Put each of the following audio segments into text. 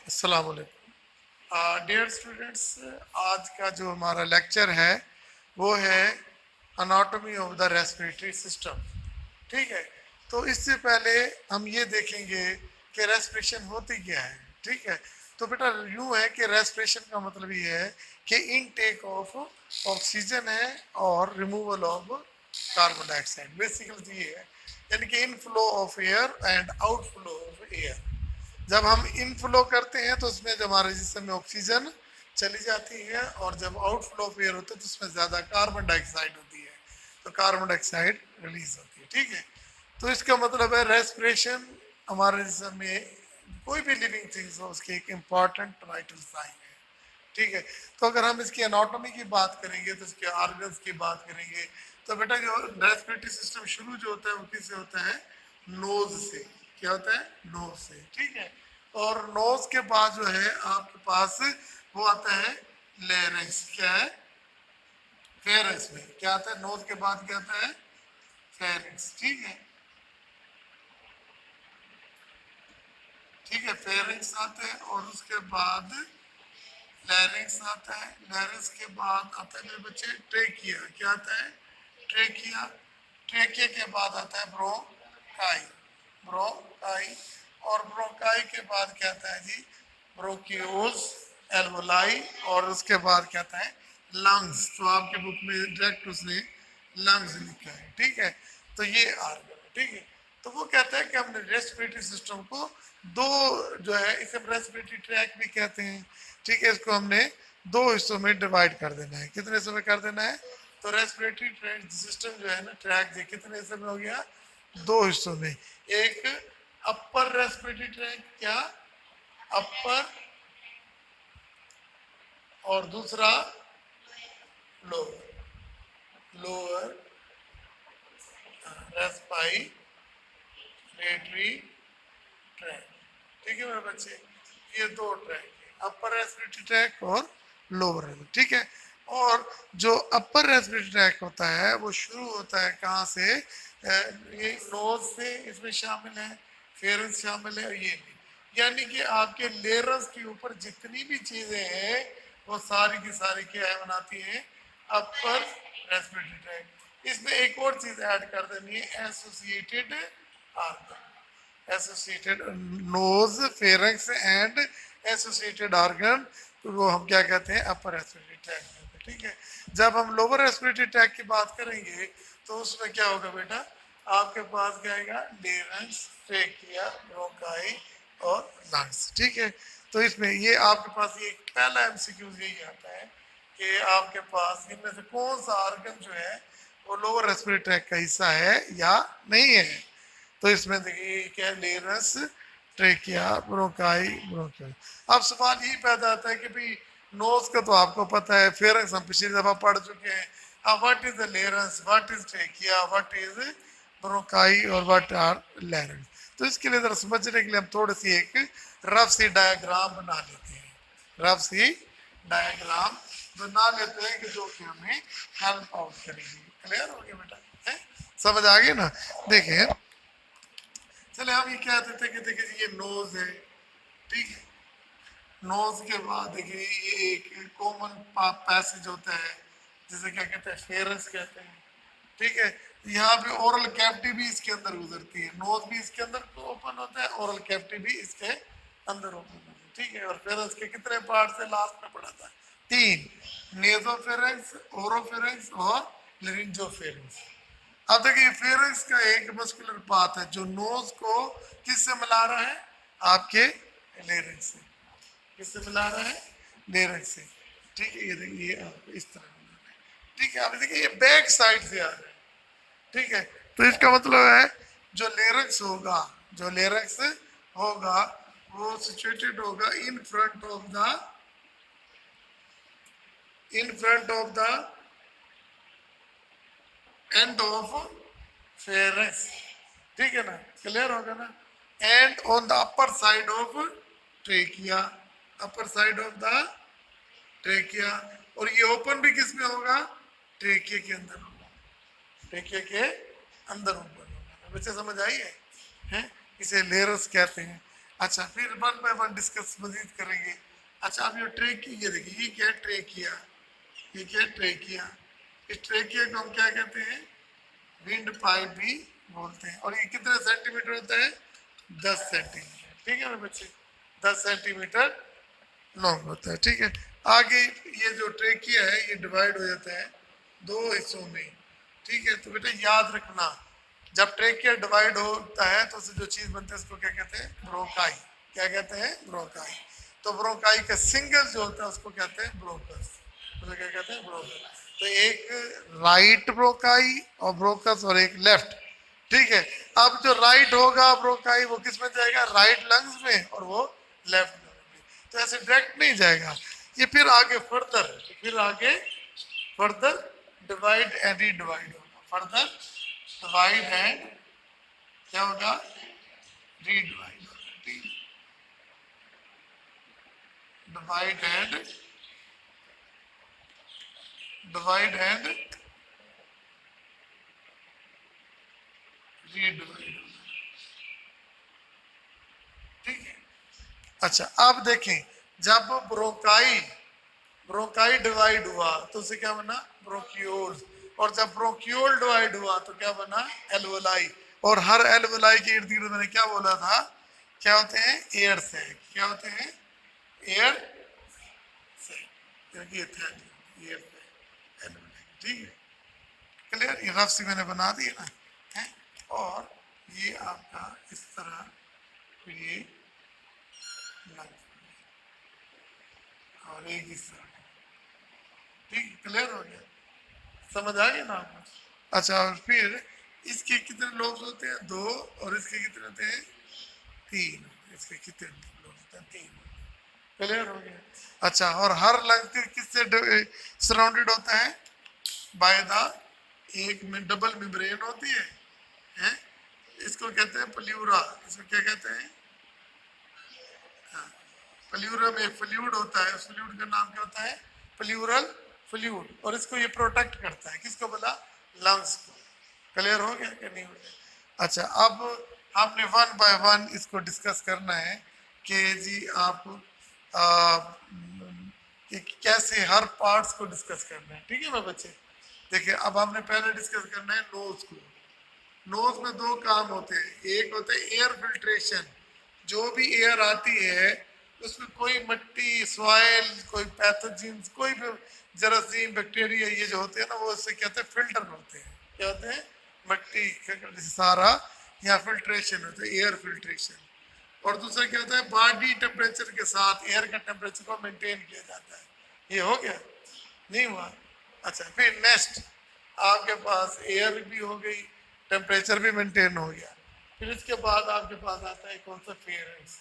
अस्सलाम वालेकुम dear students. आज का जो हमारा लेक्चर है वो है anatomy of the respiratory system. ठीक है, तो इससे पहले हम ये देखेंगे कि रेस्पिरेशन होती क्या है। ठीक है, तो बेटा यूँ है कि रेस्पिरेशन का मतलब ये है कि इनटेक ऑफ ऑक्सीजन है और removal of carbon dioxide. Basically ये है, यानी कि inflow of air and outflow of air. जब हम इनफ्लो करते हैं तो उसमें जब हमारे जिस्म में ऑक्सीजन चली जाती है, और जब आउटफ्लो ऑफ एयर होता है तो उसमें ज़्यादा कार्बन डाइऑक्साइड होती है, तो कार्बन डाइऑक्साइड रिलीज होती है। ठीक है, तो इसका मतलब है रेस्पिरेशन हमारे जिस्म में कोई भी लिविंग थिंग्स हो उसकी एक इम्पॉर्टेंट वाइटल साइन है। ठीक है, तो अगर हम इसकी एनाटॉमी की बात करेंगे तो इसके ऑर्गन्स की बात करेंगे, तो बेटा जो रेस्पिरेटरी सिस्टम शुरू जो होता है वो किससे होता है? नोज से। क्या होता है? नोज से। ठीक है, और नोज के बाद जो है आपके पास वो आता है लेरिंक्स। क्या है? फेरिंक्स में क्या आता है? नोज के बाद क्या आता है? फेरिंक्स। ठीक है, ठीक है, फेरिंक्स आते हैं और उसके बाद लैरिंक्स आता है। लैरिंक्स के बाद आता है मेरे बच्चे ट्रेकिया। क्या आता है? ट्रेकिया। ट्रेकिया के बाद आता है ब्रोंकाई। ब्रोंकाई, और ब्रोंकाई के बाद क्या आता है जी? ब्रोंक्यूल्स, एल्वोलाई, और उसके बाद क्या आता है? लंग्स। तो आपके बुक में डायरेक्ट उसने लंग्स लिखा है। ठीक है, तो ये आर्गन है। ठीक है, तो वो कहता है कि हमने रेस्पिरेटरी सिस्टम को दो जो है, इसे रेस्पिरेटरी ट्रैक भी कहते हैं। ठीक है, इसको हमने दो हिस्सों में डिवाइड कर देना है। कितने हिस्सों में कर देना है? तो रेस्पिरेटरी ट्रैक सिस्टम जो है ना, ट्रैक जो कितने हिस्सों में हो गया? दो हिस्सों में। एक अपर रेस्पिरेटरी ट्रैक, क्या? अपर, और दूसरा लोअर। Lower respiratory tract. ठीक है मेरे बच्चे, ये दो ट्रैक है, अपर रेस्पिरेटरी ट्रैक और लोअर रेस्पिरेटरी। ठीक है, और जो अपर रेस्पिरेटरी ट्रैक होता है वो शुरू होता है कहाँ से? ये नोज से इसमें शामिल है, फेरेंस शामिल है, और ये भी, यानी कि आपके लेयर्स के ऊपर जितनी भी चीजें हैं वो सारी की सारी क्या है? बनाती है अपर रेस्पिरेटरी ट्रैक। इसमें एक और चीज ऐड कर देनी है, associated organ. Associated nose, pharynx and associated organ, तो वो हम क्या कहते हैं? अपर रेस्पिरेटरी ट्रैक कहते हैं। ठीक है, जब हम लोअर रेस्पिरेटरी ट्रैक की बात करेंगे तो उसमें क्या होगा बेटा? आपके पास क्या आएगा? लेरेंस, ट्रेकिया, ब्रोंकाई और लंग्स। ठीक है, तो इसमें ये आपके पास ये पहला एमसीक्यू यही आता है कि आपके पास इनमें से कौन सा ऑर्गन जो है वो लोअर रेस्पिरेटरी ट्रैक का हिस्सा है या नहीं है। तो इसमें देखिए क्या है? लेरस, ट्रेकिया, ब्रोंकाई, ब्रोंकियल। अब सवाल यही पैदा होता है कि भाई नोज का तो आपको पता है, फेरेंक्स हम पिछली दफा पढ़ चुके हैं। अब what is the larynx, what is trachea, what is bronchi, और व्हाट आर लैरिंक्स। तो इसके लिए जरा समझने के लिए हम थोड़ी सी एक रफ सी डायग्राम बना लेते हैं। रफ सी डायग्राम बना लेते हैं कि जो कि हमें हेल्प आउट करेगी। क्लियर हो गया बेटा? है, समझ आ गई ना? देखिए, चले हम ये कहते थे कि देखिए ये नोज है। ठीक है, नोज के बाद देखिए ये एक कॉमन पैसेज होता है जिसे क्या कहते हैं? फेरस कहते हैं। ठीक है, यहाँ पे ओरल कैविटी भी इसके अंदर गुजरती है। नोज भी इसके अंदर ओपन होता है, ओरल कैविटी भी इसके अंदर ओपन होता है। ठीक है, और फेरस के कितने पार्ट से लास्ट में पड़ा था? तीन, नेजोफेरेंस, ओरोफेरेंस और लेरिंजोफेरेंस। अब देखिए फेरेंक्स का एक मस्कुलर पाथ है जो नोज को किससे मिला रहा है? आपके लेरिंक्स से। किससे मिला रहा है? लेरिंक्स से। ठीक है, ये देखिए ये आपको इस तरह मिला रहा है। ठीक है, अब देखिए ये बैक साइड से आ रहा है। ठीक है, तो इसका मतलब है जो लेरिंक्स होगा, जो लेरिंक्स होगा वो सिचुएटेड होगा in front of the end of pharynx. ठीक है ना? क्लियर होगा ना? And on the upper side of trachea. Upper side of the trachea, और ये ओपन भी किस में होगा? ट्रेकिया के अंदर होगा। ट्रेकिया के अंदर ओपन होगा। बच्चे समझ आई है? हैं? इसे लेयर्स कहते हैं। अच्छा, फिर वन बाय वन डिस्कस मजीद करेंगे। अच्छा, अब ये ट्रेकी, ये देखिए, ये क्या है ट्रेकिया, ये क्या है ट्रेकिया। इस ट्रेकिया को हम क्या कहते हैं, विंड पाइप भी बोलते हैं। और ये कितने सेंटीमीटर होता है, 10 सेंटीमीटर। ठीक है मेरे बच्चे, 10 सेंटीमीटर लॉन्ग होता है। ठीक है, आगे ये जो ट्रेकिया है ये डिवाइड हो जाता है 2 हिस्सों में। ठीक है, तो बेटा याद रखना, जब ट्रेकिया डिवाइड होता है तो उससे जो चीज बनती है उसको क्या कहते हैं, ब्रोंकाई। क्या कहते हैं, ब्रोंकाई। तो ब्रोंकाई का सिंगल जो होता है उसको कहते हैं ब्रोंकस। उसे क्या कहते हैं, ब्रोंकस। तो एक राइट ब्रोंकाई और ब्रोंकस, और एक लेफ्ट। ठीक है, अब जो राइट होगा ब्रोंकाई वो किस में जाएगा, राइट लंग्स में, और वो लेफ्ट लंग्स में। तो ऐसे डायरेक्ट नहीं जाएगा, ये फिर आगे फर्दर, फिर आगे फर्दर डिवाइड एंड रीडिवाइड होगा। फर्दर डिवाइड एंड क्या होगा, रीडिवाइड होगा। ठीक, डिवाइड एंड रीडिवाइड होगा। ठीक है, अच्छा अब देखें, जब ब्रोंकाई ब्रोंकाई डिवाइड हुआ तो उसे क्या बना, ब्रोंक्यूल। और जब ब्रोंक्यूल डिवाइड हुआ तो क्या बना, एल्वोलाई। और हर एल्वोलाई के इर्द गिर्द मैंने क्या बोला था, क्या होते हैं, एयर सैक। क्या होते हैं, एयर सैक, क्योंकि ये था एयर सैक एल्वोलाई। ठीक है, क्लियर, ये रफ सी मैंने बना दी ना है। और ये आपका इस तरह, फिर ये लंग, और एक इस तरह। ठीक, क्लियर हो गया, समझ आ गया ना आपको। अच्छा, और फिर इसके कितने लोब्स होते हैं, 2, और इसके कितने होते हैं, 3। इसके कितने लोब्स होते हैं, 3। क्लियर हो गया। अच्छा, और हर लंग किससे सराउंडेड होता है, बाय द एक में डबल मेम्ब्रेन होती है? इसको कहते हैं प्ल्यूरा। इसको क्या कहते हैं, प्ल्यूरा में फ्लूइड होता है, उस फ्लूइड का नाम क्या होता है, प्ल्यूरल फ्लूइड। और इसको ये प्रोटेक्ट करता है, किसको बोला, लंग्स को। क्लियर हो गया कि नहीं हो गया। अच्छा, अब हमने वन बाय वन इसको डिस्कस करना है कि जी आप कि कैसे हर पार्ट्स को डिस्कस करना है। ठीक है मेरे बच्चे, देखिए अब हमने पहले डिस्कस करना है नोज को। नोज में 2 काम होते हैं, एक होता है एयर फिल्ट्रेशन। जो भी एयर आती है उसमें कोई मिट्टी, सॉइल, कोई पैथोजेंस, कोई भी जरासीम, बैक्टीरिया, ये जो होते हैं ना, वो उससे कहते हैं फिल्टर होते हैं। क्या होते हैं, मिट्टी सारा, यहाँ फिल्ट्रेशन होता है, एयर फिल्ट्रेशन। और दूसरा क्या होता है, बॉडी टेम्परेचर के साथ एयर का टेम्परेचर को मेंटेन किया जाता है। ये हो गया, नहीं हुआ। अच्छा, फिर नेक्स्ट आपके पास एयर भी हो गई, टेम्परेचर भी मेंटेन हो गया। फिर इसके बाद आपके पास आता है कौन सा, फेरेंस।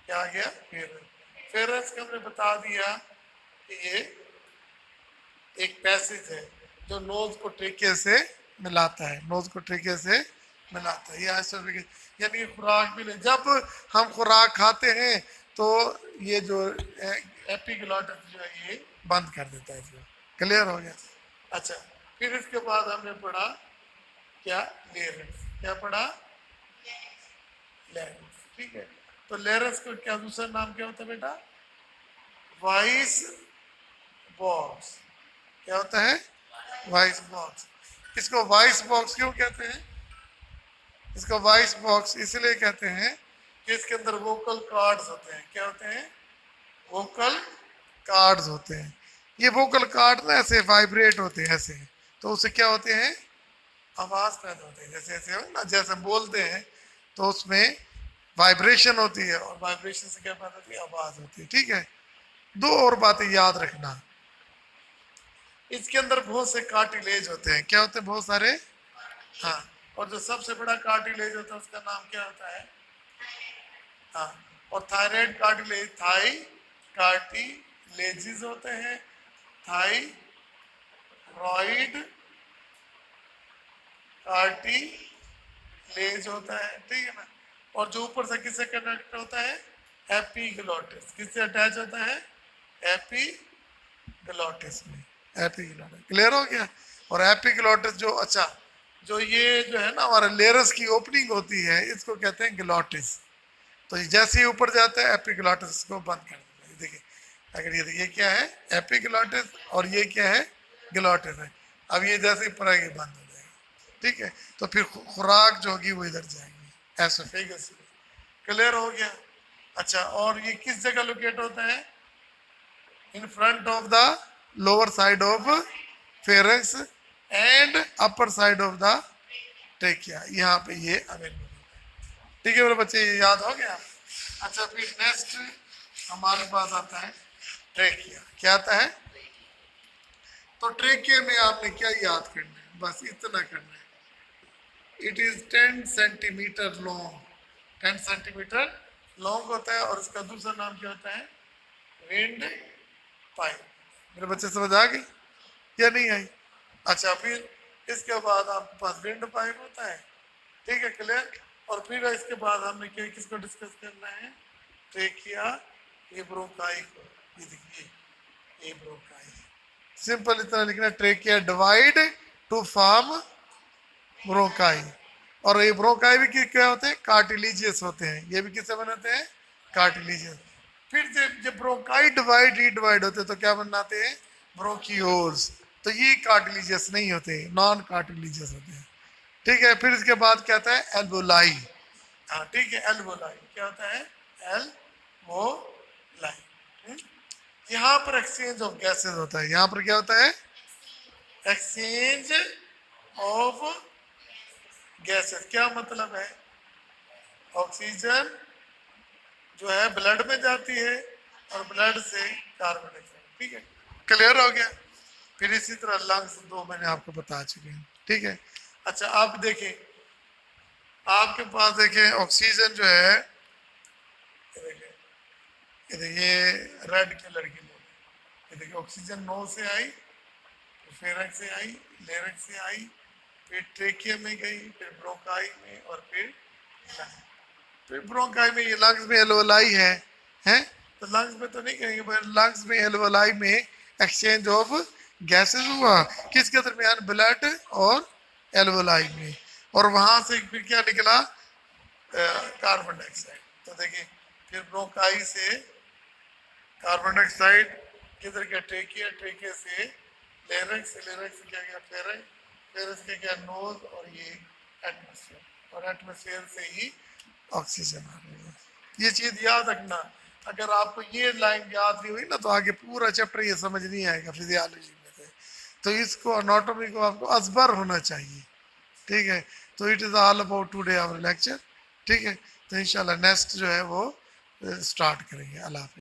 क्या आ गया, फेरेंस। फेरेंस का हमने बता दिया कि ये एक पैसेज है जो नोज को ट्रेके से मिलाता है, नोज को ट्रेके से मिलाता है। ये यानी खुराक भी नहीं, जब हम खुराक खाते हैं तो ये जो एपिग्लॉटिस जो है ये बंद कर देता है इसको। क्लियर हो गया। अच्छा, फिर इसके बाद हमने पढ़ा क्या, लेरेंस। क्या पढ़ा, लेरेंस। ठीक है, तो लेरेंस को क्या दूसरा नाम क्या होता है बेटा, वॉइस बॉक्स। क्या होता है, वॉइस बॉक्स। इसको वॉइस बॉक्स क्यों कहते हैं, इसको वॉइस बॉक्स इसलिए कहते हैं कि इसके अंदर वोकल कार्ड्स होते हैं। क्या होते हैं, वोकल कार्ड्स होते हैं। ये वोकल कार्ड ना ऐसे वाइब्रेट होते हैं ऐसे, तो उससे क्या होते हैं, आवाज पैदा होती है। जैसे ऐसे हो ना, जैसे बोलते हैं तो उसमें वाइब्रेशन होती है, और वाइब्रेशन से क्या पैदा होती है, आवाज होती है। ठीक है, 2 और बातें याद रखना, इसके अंदर बहुत से कार्टिलेज होते हैं। क्या होते हैं, बहुत सारे, हाँ। और जो सबसे बड़ा कार्टिलेज होता है उसका नाम क्या होता है, हाँ। और थायराइड कार्टिलेज, थाई कार्टिलेजेस होते हैं, थाइरॉइड कार्टिलेज होता है। ठीक है ना। और जो ऊपर से किससे कनेक्ट होता है, एपिग्लॉटिस। किससे अटैच होता है, एपिग्लॉटिस में, एपिग्लॉटिस। क्लियर हो गया। और एपिग्लॉटिस जो, अच्छा, जो ये जो है ना हमारे लेरस की ओपनिंग होती है इसको कहते हैं ग्लॉटिस। तो जैसे ही ऊपर जाता है एपिग्लॉटिस को बंद कर देता है। देखिए अगर ये देखिए क्या है एपिग्लॉटिस और ये क्या है ग्लॉटिस है। अब ये जैसे ही ऊपर आएगी बंद हो जाएगी, ठीक है। तो फिर खुराक जो होगी वो इधर जाएगी एसोफेगस। क्लियर हो गया। अच्छा और ये किस जगह लोकेट होता है? In front of the lower side of pharynx and upper side of the trachea, यहाँ पे ये अवेलेबल होता है। ठीक है मेरे बच्चे, ये याद हो गया। अच्छा फिर नेक्स्ट हमारे पास आता है ट्रेकिया। क्या आता है? तो ट्रेकिया में आपने क्या याद करना है? बस इतना करना है। It is 10 centimetre long, 10 centimetre long होता है और इसका दूसरा नाम क्या होता है? Wind pipe. मेरे बच्चे समझ आ गई या नहीं आई? अच्छा फिर इसके बाद आपके पास विंड पाइप होता है, ठीक है क्लियर। और फिर इसके बाद हमने क्या किसको डिस्कस करना है? ट्रेकिया एब्रोकाई को। ये देखिए एब्रोकाई, सिंपल इतना लिखना trachea divide two form bronchi. और ये ब्रोंकाई भी क्या होते हैं? कार्टिलीजियस होते हैं। ये भी किससे बनाते हैं? कार्टिलीजियस। फिर जब ब्रोंकाई डिवाइड रीडिवाइड होते हैं तो क्या बनाते हैं? ब्रोंकियोल्स। तो ये कार्टिलीजियस नहीं होते, नॉन कार्टिलीजियस होते हैं, ठीक है। फिर इसके बाद क्या होता है? एल्वोलाई। हाँ ठीक है एल्वोलाई क्या होता है? एल्वोलाई। यहाँ पर एक्सचेंज ऑफ गैसेस होता है। यहाँ पर क्या होता है? Exchange of gases. क्या मतलब है? ऑक्सीजन जो है ब्लड में जाती है और ब्लड से कार्बन डाइऑक्साइड, ठीक है क्लियर हो गया। फिर इसी तरह लंग्स दो मैंने आपको बता चुके हैं, ठीक है। अच्छा आप देखें, आपके पास देखें ऑक्सीजन जो है ये देखिए रेड कलर की लोग, ये देखिए ऑक्सीजन नोज से आई, फेरेंक्स से आई, लेरिक्स से आई, फिर ट्रेकिया में गई, फिर ब्रोंकाई में और फिर लंग। फिर ब्रोंकाई में ये लंग्स में एल्वोलाई है, हैं? तो लंग्स में तो नहीं कहेंगे पर लंग्स में एल्वोलाई में एक्सचेंज ऑफ गैसेस हुआ किसके दरमियान? ब्लड और एल्वोलाई में। और वहां से फिर क्या निकला? Carbon dioxide. तो देखिए फिर ब्रोंकाई से कार्बन डाइऑक्साइड किधर गया? ट्रेकिया, ट्रेकिया से लेरिक्स, लेरिक्स से क्या गया? फेरेंक्स, फिर इसके क्या? नोज और ये एटमोसफेयर, और एटमोसफेयर से ही ऑक्सीजन आ रही है। ये चीज याद रखना। अगर आपको ये लाइन याद नहीं हुई ना तो आगे पूरा चैप्टर ये समझ नहीं आएगा फिजियोलॉजी में से। तो इसको एनाटॉमी को आपको असबर होना चाहिए, ठीक है। तो it is all about today our lecture, ठीक है। तो इंशाल्लाह नेक्स्ट जो है वो स्टार्ट करेंगे। अल्लाह हाफिज़।